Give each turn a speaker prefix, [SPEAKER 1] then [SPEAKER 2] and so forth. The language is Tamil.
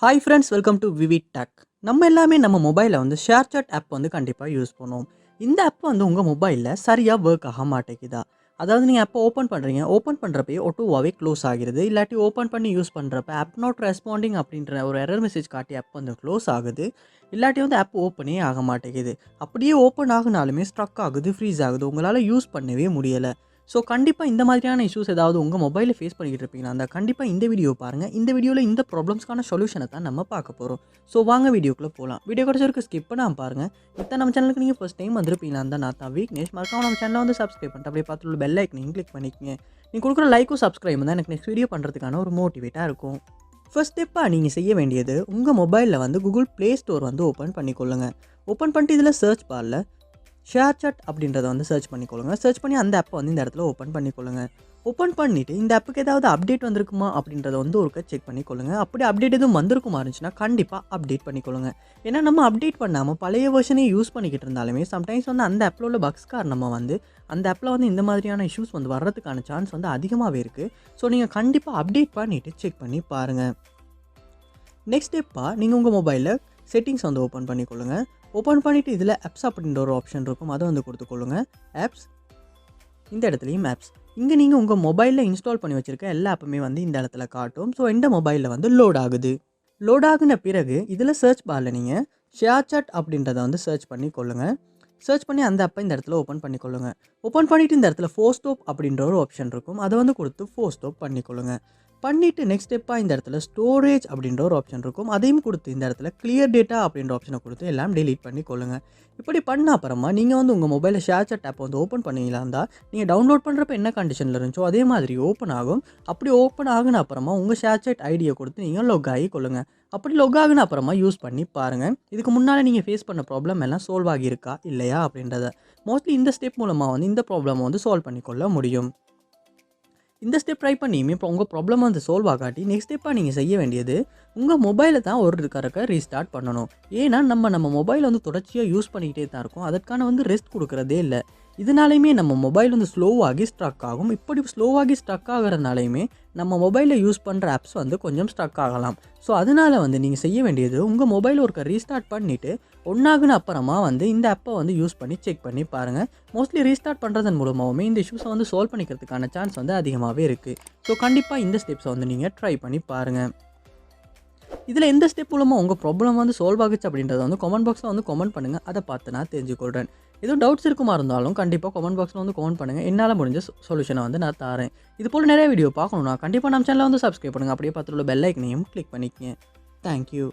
[SPEAKER 1] Hi friends, welcome to VividTech. நம்ம எல்லாமே நம்ம மொபைலில் வந்து ShareChat ஆப் வந்து கண்டிப்பாக யூஸ் பண்ணுவோம். இந்த ஆப் வந்து உங்கள் மொபைலில் சரியாக ஒர்க் ஆக மாட்டேங்குதா? அதாவது நீங்கள் ஆப்பை ஓப்பன் பண்ணுறீங்க, ஓப்பன் பண்ணுறப்பே ஆட்டோவாகவே க்ளோஸ் ஆகிடுது. இல்லாட்டி ஓப்பன் பண்ணி யூஸ் பண்ணுறப்ப ஆப் நாட் ரெஸ்பாண்டிங் அப்படின்ற ஒரு எரர் மெசேஜ் காட்டி ஆப் வந்து க்ளோஸ் ஆகுது. இல்லாட்டி வந்து ஆப் ஓப்பனே ஆக மாட்டேங்குது. அப்படியே ஓப்பன் ஆகுனாலுமே ஸ்ட்ரக் ஆகுது, ஃப்ரீஸ் ஆகுது. உங்களால் யூஸ் பண்ணவே முடியலை. ஸோ கண்டிப்பாக இந்த மாதிரியான இஷ்யூஸ் ஏதாவது உங்கள் மொபைலில் ஃபேஸ் பண்ணிக்கிட்டு இருப்பீங்களா? அந்த கண்டிப்பாக இந்த வீடியோ பாருங்கள். இந்த வீடியோவில் இந்த ப்ராப்ளம்ஸ்க்கான சொல்யூஷனை தான் நம்ம பார்க்க போகிறோம். ஸோ வாங்க வீடியோக்குள்ளே போகலாம். வீடியோ கிடைச்சவருக்கு ஸ்கிப் பண்ணாமல் பாருங்கள். இப்போ நம்ம சேனலுக்கு நீங்கள் ஃபஸ்ட் டைம் வந்திருப்பீங்களா தான் நான் தான் வீக்னேஷ். மறக்காம நம்ம சேனலை வந்து சப்ஸ்கிரைப் பண்ணிட்டு அப்படியே பார்த்துள்ள பெல் ஐக்கனையும் கிளிக் பண்ணிக்கங்க. நீங்கள் கொடுக்குற லைக்கும் சப்ஸ்கிரைப் தான் எனக்கு நெக்ஸ்ட் வீடியோ பண்ணுறதுக்கான ஒரு மோட்டிவேட்டாக இருக்கும். ஃபர்ஸ்ட் ஸ்டெப்பாக நீங்கள் செய்ய வேண்டியது உங்கள் மொபைலில் வந்து கூகுள் ப்ளே ஸ்டோர் வந்து ஓப்பன் பண்ணிக்கொள்ளுங்கள். ஓப்பன் பண்ணிட்டு இதில் சர்ச் பாரில் ShareChat அப்படின்றத வந்து சர்ச் பண்ணிக்கொள்ளுங்க. சர்ச் பண்ணி அந்த ஆப்பை வந்து இந்த இடத்துல ஓப்பன் பண்ணிக்கொள்ளுங்க. ஓப்பன் பண்ணிவிட்டு இந்த ஆப்புக்கு ஏதாவது அப்டேட் வந்திருக்குமா அப்படின்றத வந்து ஒருக்க செக் பண்ணிக்கொள்ளுங்க. அப்படி அப்டேட் எதுவும் வந்திருக்குமா இருந்துச்சுன்னா கண்டிப்பாக அப்டேட் பண்ணிக்கொள்ளுங்க. ஏன்னா நம்ம அப்டேட் பண்ணாமல் பழைய வெர்ஷனே யூஸ் பண்ணிக்கிட்டு இருந்தாலுமே சம்டைம்ஸ் வந்து அந்த ஆப்பில் உள்ள பக்ஸ் காரணமாக வந்து அந்த ஆப்பில் வந்து இந்த மாதிரியான இஷ்யூஸ் வந்து வர்றதுக்கான சான்ஸ் வந்து அதிகமாகவே இருக்குது. ஸோ நீங்கள் கண்டிப்பாக அப்டேட் பண்ணிவிட்டு செக் பண்ணி பாருங்கள். நெக்ஸ்ட் ஸ்டெப்பாக நீங்கள் உங்கள் மொபைலில் செட்டிங்ஸ் வந்து ஓப்பன் பண்ணிக்கொள்ளுங்க. ஓப்பன் பண்ணிவிட்டு இதில் ஆப்ஸ் அப்படின்ற ஒரு ஆப்ஷன் இருக்கும், அதை வந்து கொடுத்துக்கொள்ளுங்க. ஆப்ஸ், இந்த இடத்துலையும் ஆப்ஸ். இங்கே நீங்கள் உங்கள் மொபைலில் இன்ஸ்டால் பண்ணி வச்சுருக்க எல்லா ஆப்புமே வந்து இந்த இடத்துல காட்டும். ஸோ இந்த மொபைலில் வந்து லோட் ஆகுது. லோட் ஆகுன பிறகு இதில் சர்ச் பாரில் நீங்கள் ShareChat அப்படின்றத வந்து சர்ச் பண்ணி கொள்ளுங்கள். சர்ச் பண்ணி அந்த ஆப்பை இந்த இடத்துல ஓப்பன் பண்ணிக்கொள்ளுங்க. ஓப்பன் பண்ணிவிட்டு இந்த இடத்துல ஃபோர் ஸ்டாப் அப்படின்ற ஒரு ஆப்ஷன் இருக்கும், அதை வந்து கொடுத்து ஃபோர் ஸ்டாப் பண்ணிக்கொள்ளுங்க. பண்ணிவிட்டு நெக்ஸ்ட் ஸ்டெப்பாக இந்த இடத்துல ஸ்டோரேஜ் அப்படின்ற ஒரு ஆப்ஷன் இருக்கும், அதையும் கொடுத்து இந்த இடத்துல கிளியர் டேட்டா அப்படின்ற ஆப்ஷனை கொடுத்து எல்லாம் டெலீட் பண்ணி கொள்ளுங்கள். இப்படி பண்ண அப்புறமா நீங்கள் வந்து உங்கள் மொபைலில் ShareChat ஆப் வந்து ஓப்பன் பண்ணீங்களா இருந்தால் நீங்கள் டவுன்லோட் பண்ணுறப்ப என்ன கண்டிஷனில் இருந்துச்சோ அதே மாதிரி ஓப்பன் ஆகும். அப்படி ஓப்பன் ஆகுன அப்புறமா உங்கள் ShareChat ஐடியை கொடுத்து நீங்கள் லொக் ஆகி கொள்ளுங்கள். அப்படி லொக் ஆகுன அப்புறமா யூஸ் பண்ணி பாருங்கள். இதுக்கு முன்னால் நீங்கள் ஃபேஸ் பண்ண ப்ராப்ளம் எல்லாம் சால்வ் ஆகியிருக்கா இல்லையா அப்படின்றத. மோஸ்ட்லி இந்த ஸ்டெப் மூலமாக வந்து இந்த ப்ராப்ளமை வந்து சால்வ் பண்ணிக்கொள்ள முடியும். இந்த ஸ்டெப் ட்ரை பண்ணியுமே இப்போ உங்கள் ப்ராப்ளம் வந்து சால்வ் ஆகாட்டி நெக்ஸ்ட் ஸ்டெப்பாக நீங்கள் செய்ய வேண்டியது உங்கள் மொபைலை தான் ஒரு கறக்க ரீஸ்டார்ட் பண்ணணும். ஏன்னா நம்ம மொபைல் வந்து தொடர்ச்சியாக யூஸ் பண்ணிக்கிட்டே தான் இருக்கும், அதற்கான வந்து ரெஸ்ட் கொடுக்குறதே இல்லை. இதனாலையுமே நம்ம மொபைல் வந்து ஸ்லோவாகி ஸ்ட்ரக் ஆகும். இப்படி ஸ்லோவாகி ஸ்ட்ரக் ஆகிறதுனாலையுமே நம்ம மொபைலில் யூஸ் பண்ணுற ஆப்ஸ் வந்து கொஞ்சம் ஸ்ட்ரக் ஆகலாம். ஸோ அதனால் வந்து நீங்கள் செய்ய வேண்டியது உங்கள் மொபைல் ஒருக்க ரீஸ்டார்ட் பண்ணிவிட்டு ஒன்றாகுன அப்புறமா வந்து இந்த ஆப்பை வந்து யூஸ் பண்ணி செக் பண்ணி பாருங்கள். மோஸ்ட்லி ரீஸ்டார்ட் பண்ணுறதன் மூலமாகவுமே இந்த இஷ்யூஸை வந்து சால்வ் பண்ணிக்கிறதுக்கான சான்ஸ் வந்து அதிகமாகவே இருக்குது. ஸோ கண்டிப்பாக இந்த ஸ்டெப்ஸை வந்து நீங்கள் ட்ரை பண்ணி பாருங்கள். இதில் எந்த ஸ்டெப் மூலமாக உங்கள் ப்ராப்ளம் வந்து சால்வ் ஆகுச்சு அப்படின்றத வந்து கமெண்ட் பாக்ஸில் வந்து கமெண்ட் பண்ணுங்கள். அதை பார்த்து நான் தெரிஞ்சுக்கொள்கிறேன். எதுவும் டவுட்ஸ் இருக்குமா இருந்தாலும் கண்டிப்பாக கமெண்ட் பாக்ஸில் வந்து கமெண்ட் பண்ணுங்கள். என்னால் முடிஞ்ச சொல்யூஷனை வந்து நான் தரேன். இது போல் நிறைய வீடியோ பார்க்கணுன்னா கண்டிப்பாக நம்ம சேனலை வந்து சப்ஸ்கிரைப் பண்ணுங்கள். அப்படியே பார்த்துள்ள பெல் ஐக்கனையும் கிளிக் பண்ணிக்கங்க. தேங்க்யூ.